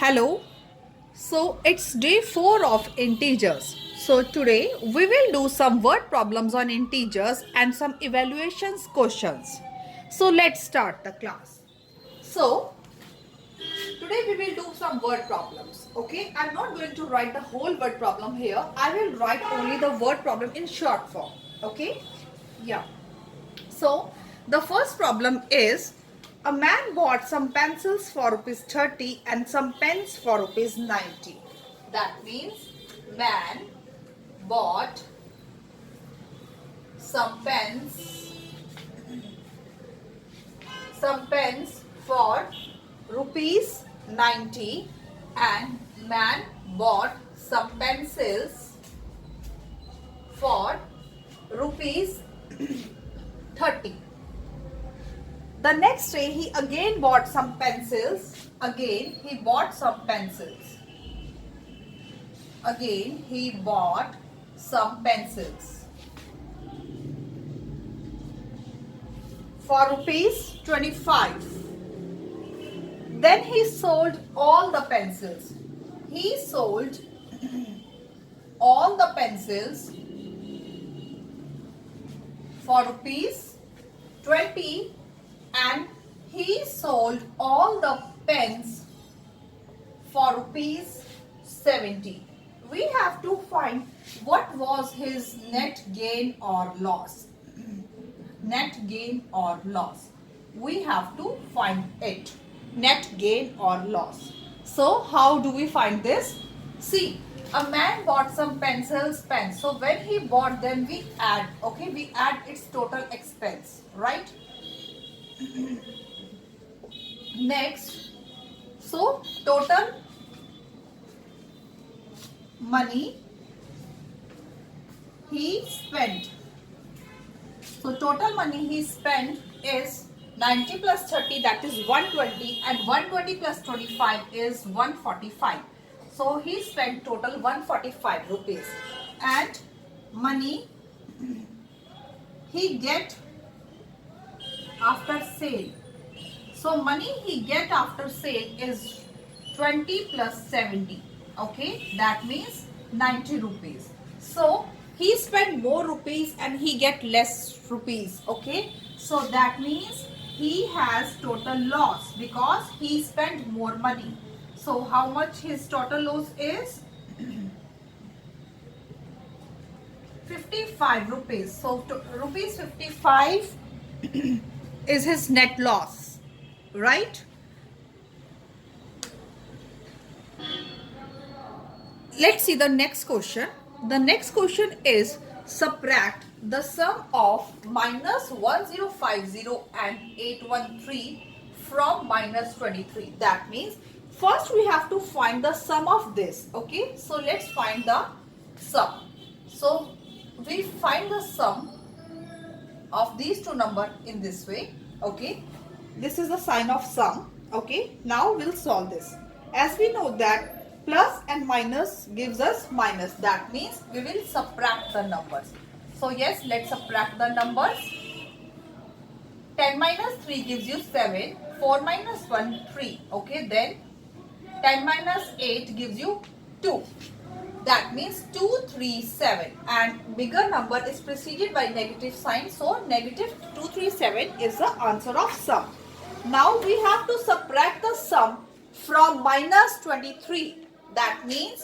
Hello. So it's day 4 of integers. So today we will do some word problems on integers and some evaluations questions. So let's start the class. So today we will do some word problems. Okay, I'm not going to write the whole word problem here. I will write only the word problem in short form. Okay, yeah. So the first problem is a man bought some pencils for rupees 30 and some pens for rupees 90. That means man bought some pens for rupees 90 and man bought some pencils for rupees 30. The next day he again bought some pencils. Again he bought some pencils for rupees 25. Then he sold all the pencils. He sold all the pencils for rupees 20 and he sold all the pens for rupees 70. We have to find what was his net gain or loss. Net gain or loss. We have to find it. Net gain or loss. So how do we find this? See, a man bought some pens. So when he bought them, we add. Okay, we add its total expense, right? Next, so total money he spent. So total money he spent is 90 plus 30, that is 120, and 120 plus 25 is 145. So he spent total 145 rupees. And money he get after sale. So money he get after sale is 20 plus 70. Okay, that means 90 rupees. So he spent more rupees and he get less rupees. Okay, so that means he has total loss because he spent more money. So how much his total loss is? 55 rupees. So rupees 55 is his net loss, right? Let's see the next question. The next question is subtract the sum of minus 1050 and 813 from minus 23. That means first we have to find the sum of this. Okay, so let's find the sum. So we find the sum of these two numbers in this way. Okay, this is the sign of sum. Okay, now we'll solve this. As we know that plus and minus gives us minus. That means we will subtract the numbers. So yes, let's subtract the numbers. 10 minus 3 gives you 7. 4 minus 1, 3. Okay, then 10 minus 8 gives you 2. That means 237. And bigger number is preceded by negative sign. So negative 237 is the answer of sum. Now we have to subtract the sum from minus 23. That means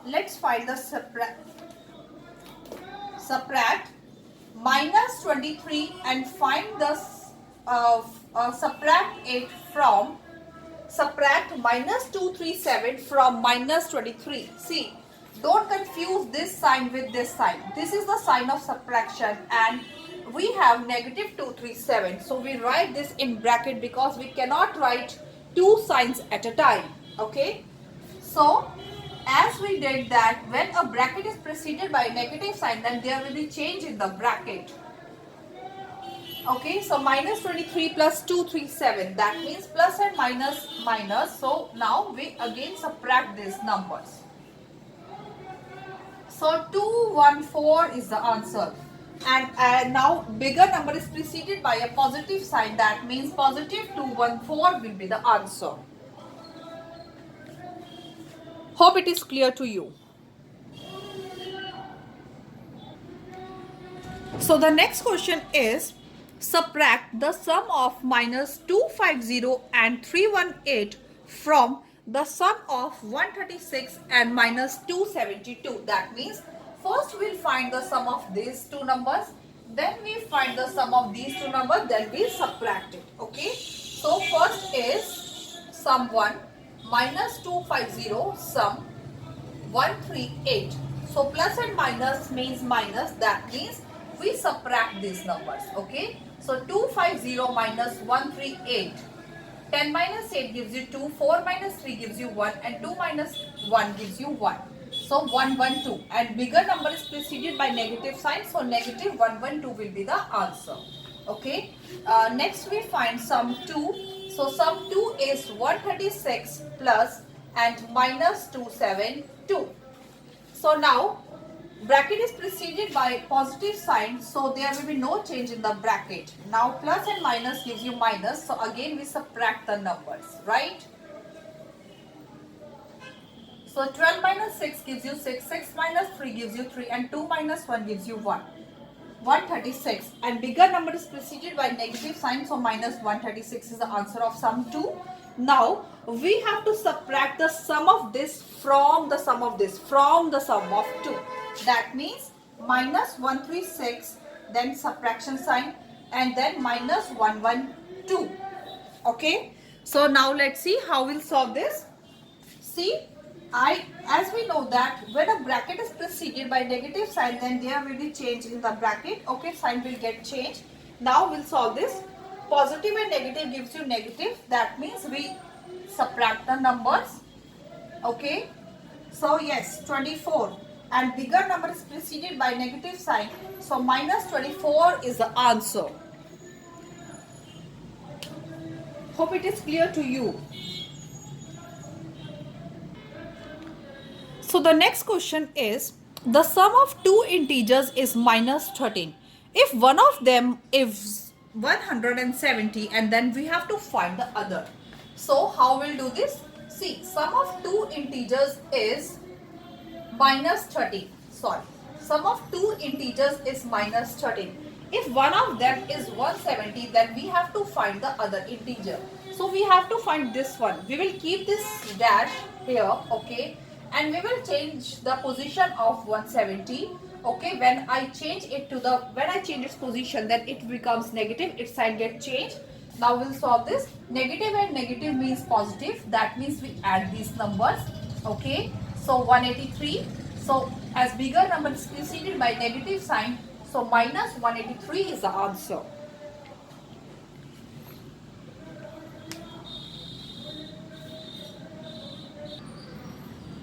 let's find the subtract minus 23 and find the subtract 8 from subtract minus 237 from minus 23. See, don't confuse this sign with this sign. This is the sign of subtraction and we have negative 237. So we write this in bracket because we cannot write two signs at a time. Okay. So as we did that, when a bracket is preceded by a negative sign, then there will be change in the bracket. Okay, so minus 23 plus 237, that means plus and minus minus. So now we again subtract these numbers. So 214 is the answer. And now bigger number is preceded by a positive sign. That means positive 214 will be the answer. Hope it is clear to you. So the next question is, subtract the sum of minus 250 and 318 from the sum of 136 and minus 272. That means first we'll find the sum of these two numbers, then we find the sum of these two numbers, then we subtract it. Okay. So first is sum 1 minus 250 sum 138. So plus and minus means minus. That means we subtract these numbers. Okay. So 250 minus 138. 10 minus 8 gives you 2. 4 minus 3 gives you 1. And 2 minus 1 gives you 1. So 112. And bigger number is preceded by negative sign. So negative 112 will be the answer. Okay. Next we find sum 2. So sum 2 is 136 plus and minus 272. So now bracket is preceded by positive sign, so there will be no change in the bracket. Now plus and minus gives you minus, so again we subtract the numbers, right? So 12 minus 6 gives you 6, 6 minus 3 gives you 3, and 2 minus 1 gives you 1. 136, and bigger number is preceded by negative sign, so minus 136 is the answer of sum 2. Now we have to subtract the sum of this from the sum of this, from the sum of 2. That means minus 136, then subtraction sign, and then minus 112. Okay. So now let's see how we'll solve this. See, as we know that when a bracket is preceded by negative sign, then there will be change in the bracket. Okay, sign will get changed. Now we'll solve this. Positive and negative gives you negative. That means we subtract the numbers. Okay. So yes, 24. And bigger number is preceded by negative sign. So minus 24 is the answer. Hope it is clear to you. So the next question is, the sum of two integers is minus 13. If one of them is 170, and then we have to find the other. So how we'll do this? See, sum of two integers is minus 13. Sorry, sum of two integers is minus 13. If one of them is 170, then we have to find the other integer. So we have to find this one. We will keep this dash here, okay, and we will change the position of 170. Okay, when I change its position, then it becomes negative, its sign gets changed. Now we'll solve this. Negative and negative means positive. That means we add these numbers. Okay, so 183. So as bigger number is preceded by negative sign, so minus 183 is the answer.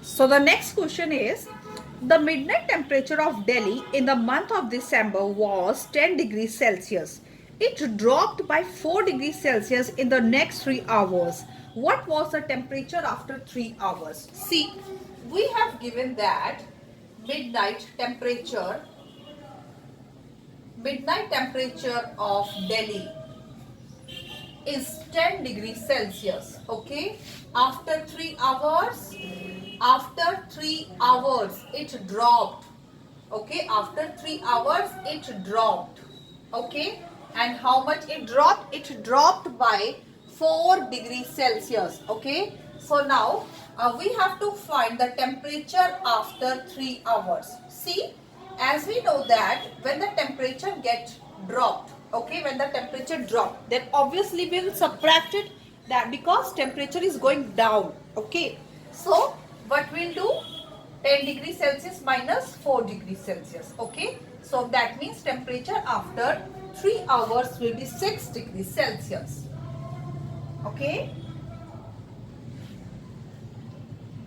So the next question is, the midnight temperature of Delhi in the month of December was 10 degrees Celsius. It dropped by 4 degrees Celsius in the next 3 hours. What was the temperature after 3 hours? See, we have given that midnight temperature of Delhi is 10 degrees Celsius. Okay, after 3 hours it dropped. Okay, after 3 hours it dropped. Okay, and how much it dropped? It dropped by 4 degrees Celsius. Okay, so now we have to find the temperature after 3 hours. See, as we know that when the temperature gets dropped, okay, when the temperature dropped, then obviously we will subtract it, that because temperature is going down. Okay, so what we'll do, 10 degrees Celsius minus 4 degrees Celsius. Okay, so that means temperature after 3 hours will be 6 degrees Celsius. Okay,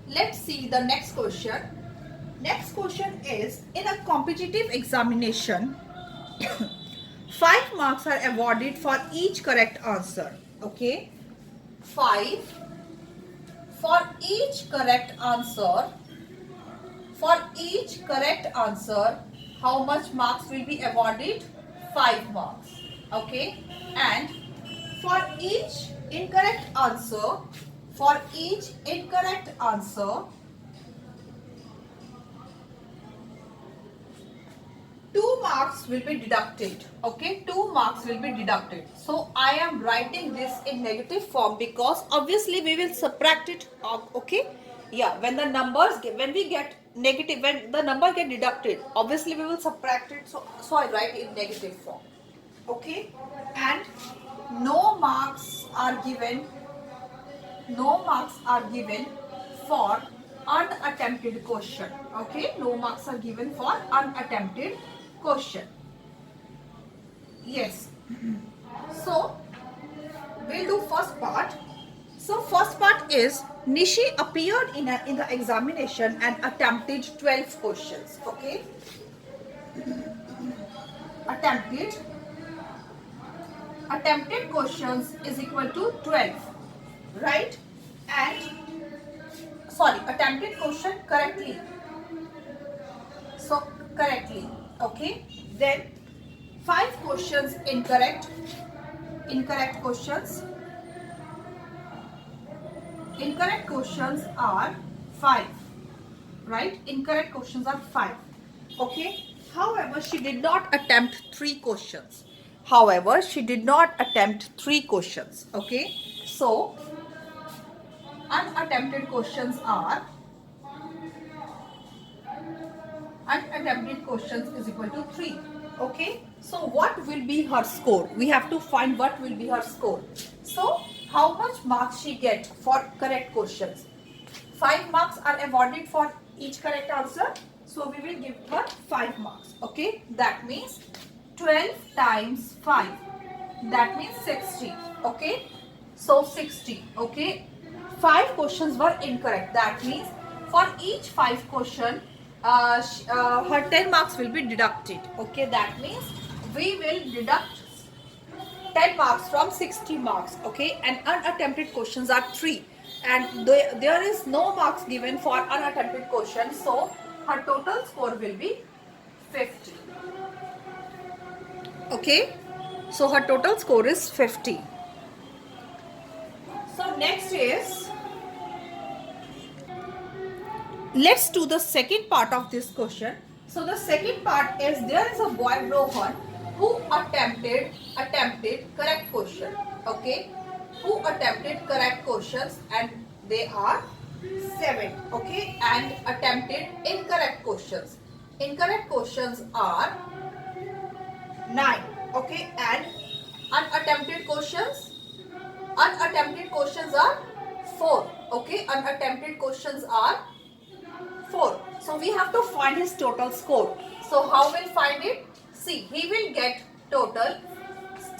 let's see the next question. Next question is, in a competitive examination 5 marks are awarded for each correct answer. Okay, 5 for each correct answer. For each correct answer, how much marks will be awarded? 5 marks. Okay, and for each incorrect answer, marks will be deducted. Okay, 2 marks will be deducted. So I am writing this in negative form because obviously we will subtract it. Okay, yeah, when the numbers when we get negative, when the number get deducted, obviously we will subtract it. So I write in negative form. Okay, and no marks are given. No marks are given for unattempted question. Okay, no marks are given for unattempted question. Yes. So we'll do first part. So first part is Nishi appeared in the examination and attempted 12 questions. Okay, attempted questions is equal to 12, right? And sorry, attempted question correctly. So correctly, okay. Then 5 questions incorrect. Incorrect questions. Incorrect questions are 5, right? Incorrect questions are 5. Okay. However, she did not attempt 3 questions. However, she did not attempt 3 questions. Okay. So unattempted questions are unattempted questions is equal to 3. Okay, so what will be her score? We have to find what will be her score. So how much marks she get for correct questions? 5 marks are awarded for each correct answer, so we will give her 5 marks. Okay, that means 12 times 5, that means 60. Okay, so 60. Okay, 5 questions were incorrect, that means for each 5 question her 10 marks will be deducted. Okay, that means we will deduct 10 marks from 60 marks. Okay, and unattempted questions are 3, and there is no marks given for unattempted questions, so her total score will be 50. Okay, so her total score is 50. So next is, let's do the second part of this question. So the second part is, there is a boy Rohan who attempted correct question. Okay, who attempted correct questions, and they are 7. Okay, and attempted incorrect questions. Incorrect questions are 9. Okay, and unattempted questions are 4. Okay, unattempted questions are 4. So we have to find his total score. So how we'll find it? See, he will get total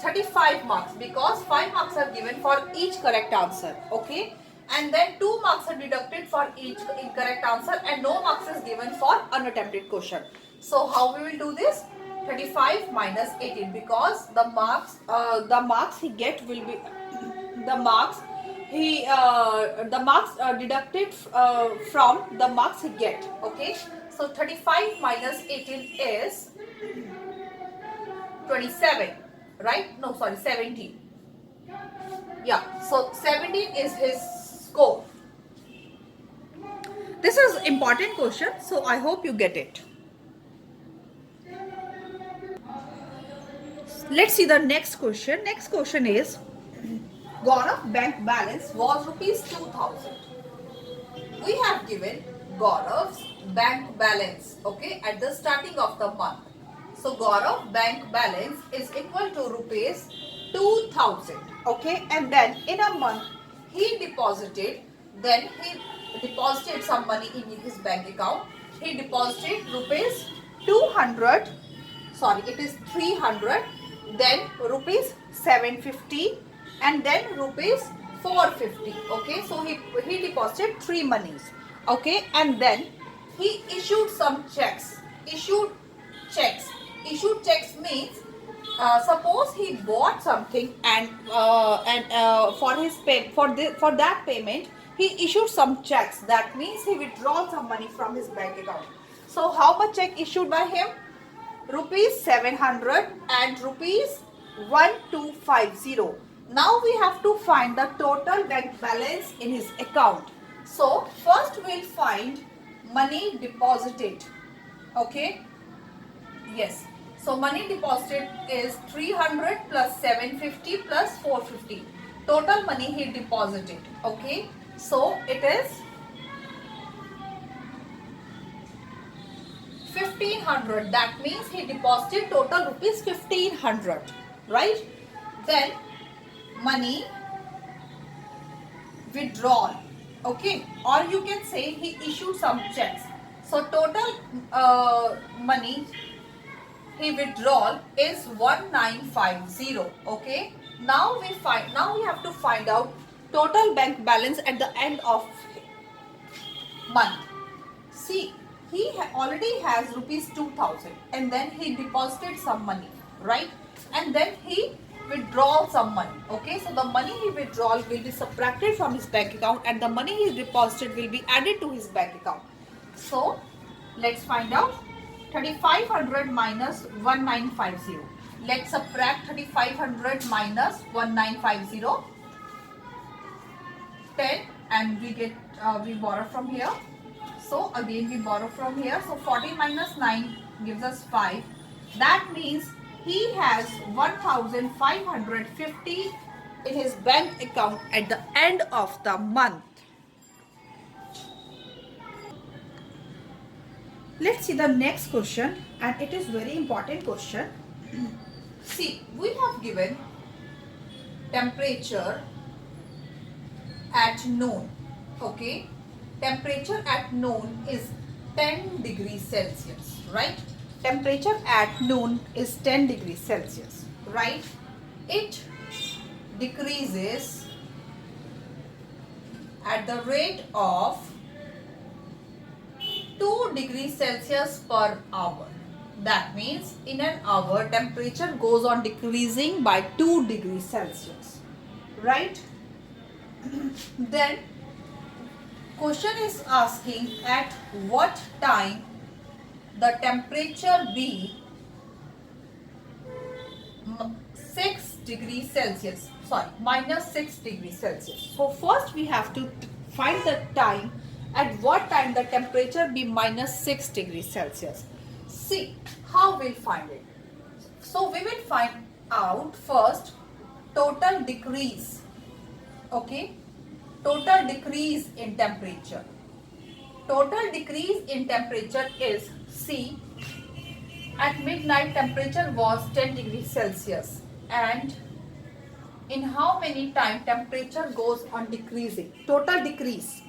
35 marks because 5 marks are given for each correct answer. Okay, and then 2 marks are deducted for each incorrect answer, and no marks is given for unattempted question. So how we will do this? 35 minus 18, because the marks he get will be the marks deducted from the marks he get. Okay, so 35 minus 18 is 27, right? No, sorry, 17. Yeah, so 17 is his score. This is important question, so I hope you get it. Let's see the next question. Next question is, Gaurav's bank balance was rupees 2000. We have given Gaurav's bank balance, okay, at the starting of the month. So Gaurav's bank balance is equal to rupees 2000. Okay, and then in a month he deposited some money in his bank account. He deposited rupees 200, sorry, it is 300, then rupees 750, and then rupees 450. Okay, so he deposited 3 monies. Okay, and then he issued some checks. Issued checks means, suppose he bought something, and for that payment he issued some checks. That means he withdraw some money from his bank account. So how much check issued by him? Rupees 700 and rupees 1250. Now we have to find the total bank balance in his account. So first we'll find money deposited. Okay, yes, So money deposited is 300 plus 750 plus 450. Total money he deposited. Okay. So it is 1500. That means he deposited total rupees 1500. Right. Then money withdrawal. Okay. Or you can say he issued some checks. So total money he withdrawal is 1950. Okay. Now we have to find out total bank balance at the end of month. See, he already has rupees 2000 and then he deposited some money, right? And then he withdraw some money. Okay, so the money he withdrawal will be subtracted from his bank account and the money he deposited will be added to his bank account. So let's find out 3500 minus 1950. Let's subtract 3500 minus 1950. 10 and we get we borrow from here. So again we borrow from here. So 40 minus 9 gives us 5. That means he has 1550 in his bank account at the end of the month. Let's see the next question, and it is very important question. See, we have given temperature at noon. Okay, temperature at noon is 10 degrees Celsius, right? Temperature at noon is 10 degrees Celsius, right? It decreases at the rate of 2 degrees Celsius per hour. That means in an hour temperature goes on decreasing by 2 degrees Celsius, right? Then question is asking at what time the temperature be 6 degrees Celsius, sorry, minus 6 degrees Celsius. So first we have to find the time at what time the temperature be minus 6 degrees Celsius. See how we'll find it. So we will find out first total decrease. Okay, total decrease in temperature. Total decrease in temperature is, see, at midnight temperature was 10 degrees Celsius, and in how many time temperature goes on decreasing? Total decrease,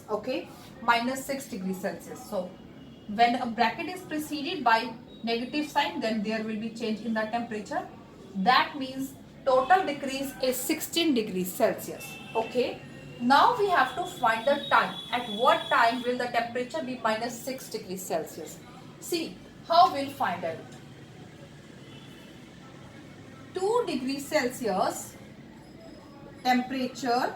okay, minus 6 degrees Celsius. So when a bracket is preceded by negative sign, then there will be change in the temperature. That means total decrease is 16 degrees Celsius. Okay, now we have to find the time. At what time will the temperature be minus 6 degrees Celsius? See how we'll find out. 2 degrees Celsius temperature,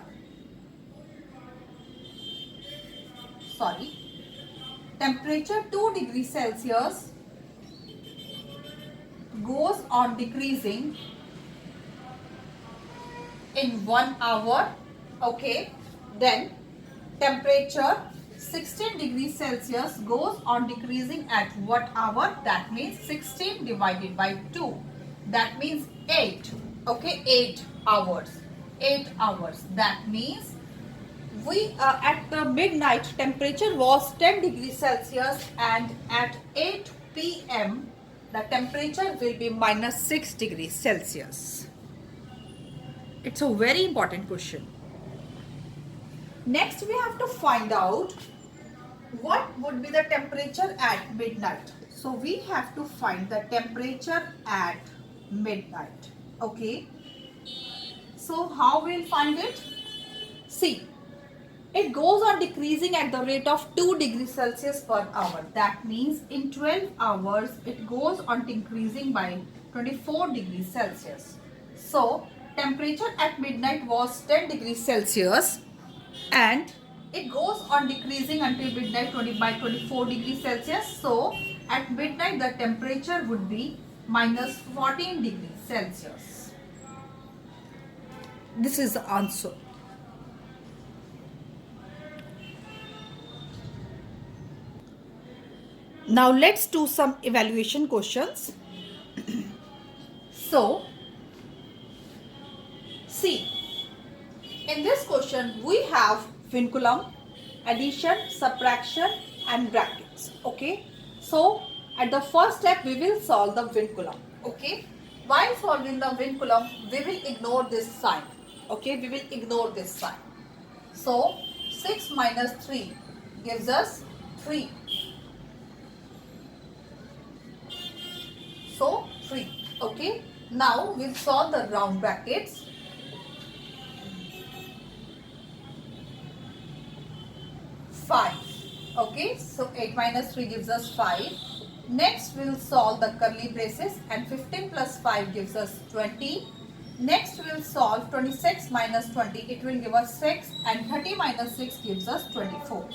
temperature 2 degrees Celsius goes on decreasing in 1 hour. Okay, then temperature 16 degrees Celsius goes on decreasing at what hour? That means 16 divided by 2. That means 8. Okay, 8 hours. 8 hours. That means we at the midnight temperature was 10 degrees Celsius, and at 8 p.m. the temperature will be minus 6 degrees Celsius. It's a very important question. Next we have to find out what would be the temperature at midnight. So we have to find the temperature at midnight. Okay, so how we'll find it? See, it goes on decreasing at the rate of 2 degrees Celsius per hour. That means in 12 hours it goes on decreasing by 24 degrees Celsius. So temperature at midnight was 10 degrees Celsius, and it goes on decreasing until midnight by 24 degrees Celsius. So at midnight the temperature would be minus 14 degrees Celsius. This is the answer. Now let's do some evaluation questions. So, see, in this question we have vinculum, addition, subtraction and brackets. Okay. So, at the first step we will solve the vinculum. Okay. While solving the vinculum, we will ignore this sign. Okay. We will ignore this sign. So, 6 minus 3 gives us 3. So, 3. Okay. Now, we'll solve the round brackets. 5. Okay. So, 8 minus 3 gives us 5. Next, we'll solve the curly braces and 15 plus 5 gives us 20. Next, we'll solve 26 minus 20. It will give us 6 and 30 minus 6 gives us 24.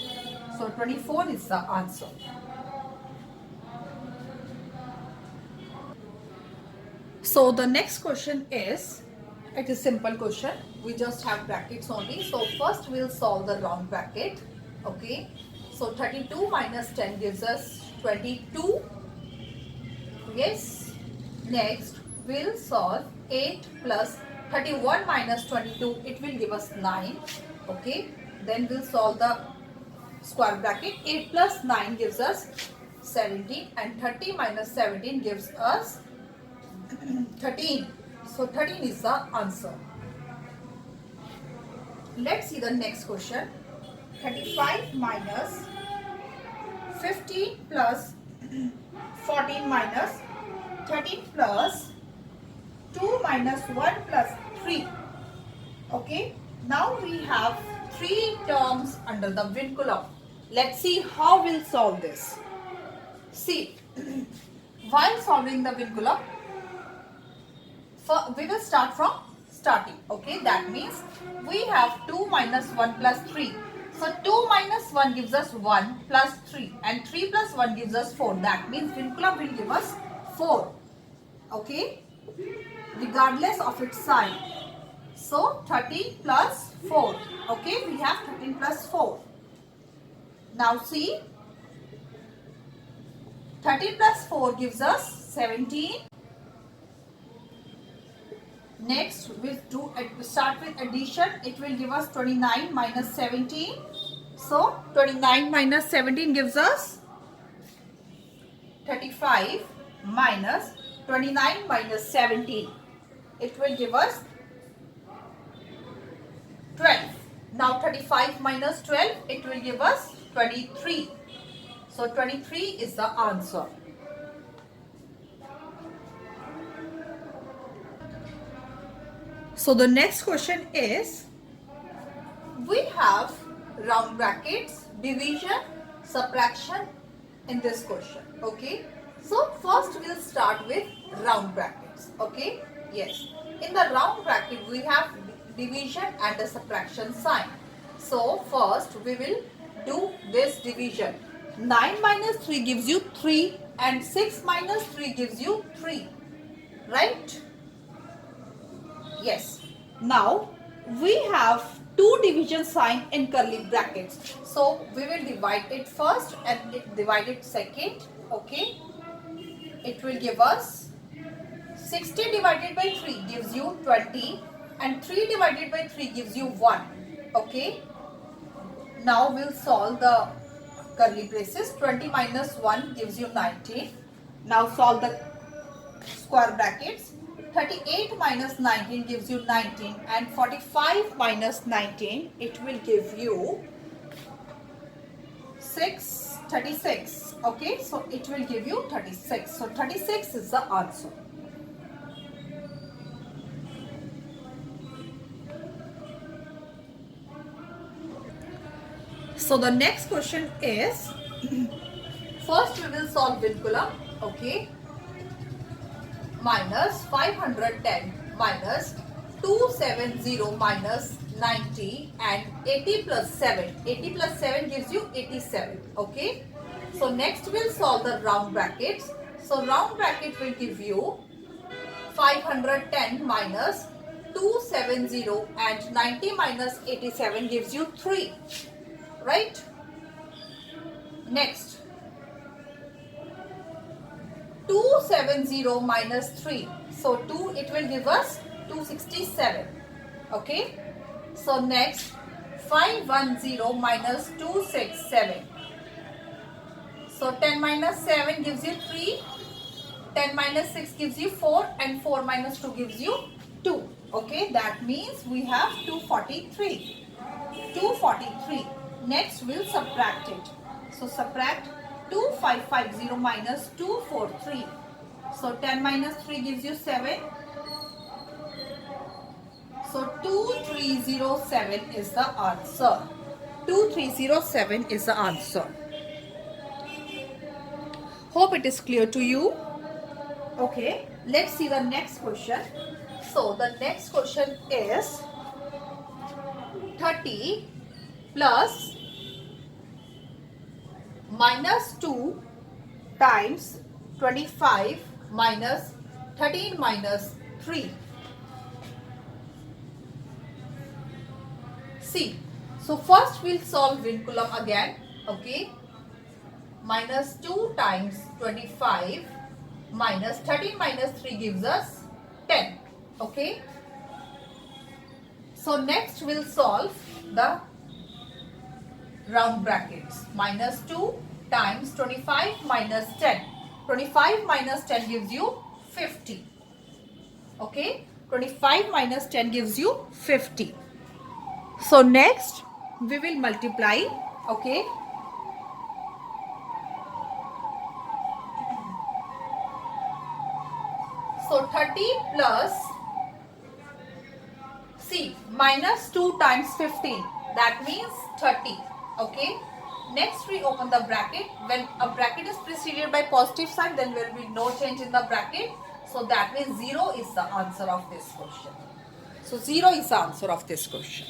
So, 24 is the answer. So, the next question is, it is simple question. We just have brackets only. So, first we'll solve the round bracket. Okay. So, 32 minus 10 gives us 22. Yes. Next, we'll solve 8 plus 31 minus 22. It will give us 9. Okay. Then we'll solve the square bracket. 8 plus 9 gives us 17 and 30 minus 17 gives us 13. So 13 is the answer. Let's see the next question. 35 minus 15 plus 14 minus 13 plus 2 minus 1 plus 3. Okay. Now we have 3 terms under the vinculum. Let's see how we'll solve this. See, while solving the vinculum, we will start from starting. Okay, that means we have 2 minus 1 plus 3. So 2 minus 1 gives us 1 plus 3 and 3 plus 1 gives us 4. That means vinculum will give us 4. Okay, regardless of its sign. So 13 plus 4. Okay, we have 13 plus 4. Now see, 13 plus 4 gives us 17. Next, we start with addition. It will give us 29 minus 17. So, 29 minus 17 gives us 35 minus 29 minus 17. It will give us 12. Now, 35 minus 12, it will give us 23. So, 23 is the answer. So the next question is, we have round brackets, division, subtraction in this question. Okay. So first we'll start with round brackets. Okay. Yes. In the round bracket we have division and the subtraction sign. So first we will do this division. 9 minus 3 gives you 3 and 6 minus 3 gives you 3. Right? Yes. Now we have two division sign in curly brackets. So we will divide it first and divide it second. Okay. It will give us 60 divided by 3 gives you 20 and 3 divided by 3 gives you 1. Okay. Now we'll solve the curly braces. 20 minus 1 gives you 19. Now solve the square brackets. 38 minus 19 gives you 19 and 45 minus 19, it will give you 36. Okay, so it will give you 36. So 36 is the answer. So the next question is, first we will solve vinculum. Okay. Minus 510 minus 270 minus 90 and 80 plus 7. 80 plus 7 gives you 87. Okay. So next we'll solve the round brackets. So round bracket will give you 510 minus 270 and 90 minus 87 gives you 3. Right. Next 270 minus 3. So 2, it will give us 267. Okay. So next 510 minus 267. So 10 minus 7 gives you 3. 10 minus 6 gives you 4 and 4 minus 2 gives you 2. Okay, that means we have 243. 243. Next we'll subtract it. So subtract 2550 minus 243. So 10 minus 3 gives you 7. So 2307 is the answer. 2307 is the answer. Hope it is clear to you. Okay, let's see the next question. So the next question is 30 plus minus 2 times 25 minus 13 minus 3. See, so first we'll solve vinculum again. Okay, minus 2 times 25 minus 13 minus 3 gives us 10. Okay, so next we'll solve the round brackets. Minus 2 times 25 minus 10. 25 minus 10 gives you 50. Okay, 25 minus 10 gives you 50. So next we will multiply. Okay, so 30 plus, see, minus 2 times 15, that means 30. Okay, next we open the bracket. When a bracket is preceded by positive sign, then there will be no change in the bracket. So that means 0 is the answer of this question. So 0 is the answer of this question.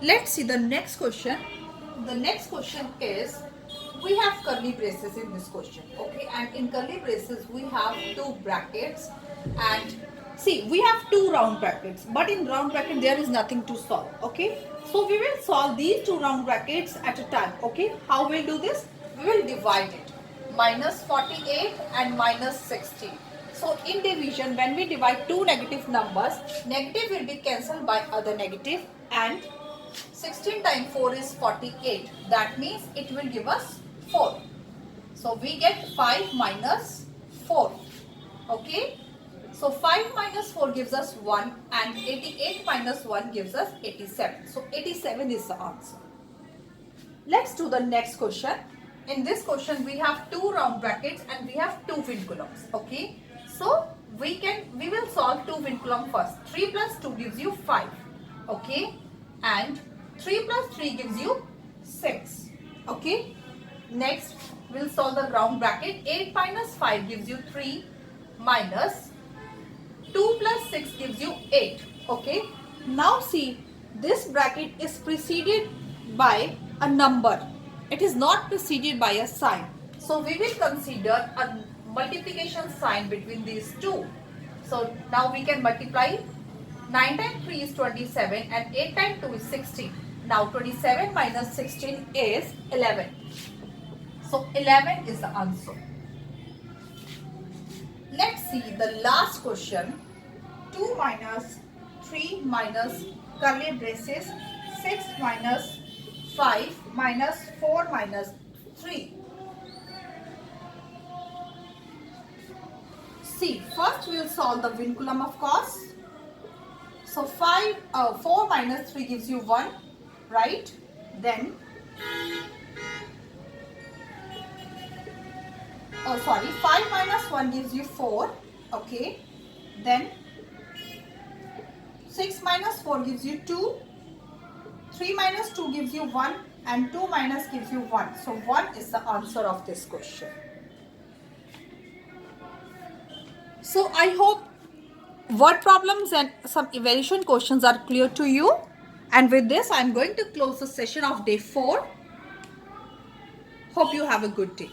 Let's see the next question. The next question is, we have curly braces in this question. Okay, and in curly braces we have 2 brackets, and see, we have 2 round brackets, but in round bracket there is nothing to solve. Okay, so we will solve these 2 round brackets at a time. Okay, how we'll do this? We will divide it. Minus 48 and minus 16. So in division, when we divide 2 negative numbers, negative will be cancelled by other negative, and 16 times 4 is 48. That means it will give us 4. So we get 5 minus 4. Okay, so 5 minus 4 gives us 1, and 88 minus 1 gives us 87. So 87 is the answer. Let's do the next question. In this question we have 2 round brackets and we have 2 vinculums. Okay, so we will solve 2 vinculum first. 3 plus 2 gives you 5. Okay, and 3 plus 3 gives you 6. Okay, next we'll solve the round bracket. 8 minus 5 gives you 3, minus 2 plus 6 gives you 8. Okay, now see, this bracket is preceded by a number. It is not preceded by a sign. So we will consider a multiplication sign between these two. So now we can multiply. 9 times 3 is 27 and 8 times 2 is 16. Now 27 minus 16 is 11. So 11 is the answer. Let's see the last question. 2 minus 3 minus curly braces 6 minus 5 minus 4 minus 3. See, first we will solve the vinculum, of course. So 4 minus 3 gives you 1, right? Then, 5 minus 1 gives you 4, okay? Then 6 minus 4 gives you 2, 3 minus 2 gives you 1, and 2 minus gives you 1. So 1 is the answer of this question. So I hope word problems and some evaluation questions are clear to you. And with this, I am going to close the session of day 4. Hope you have a good day.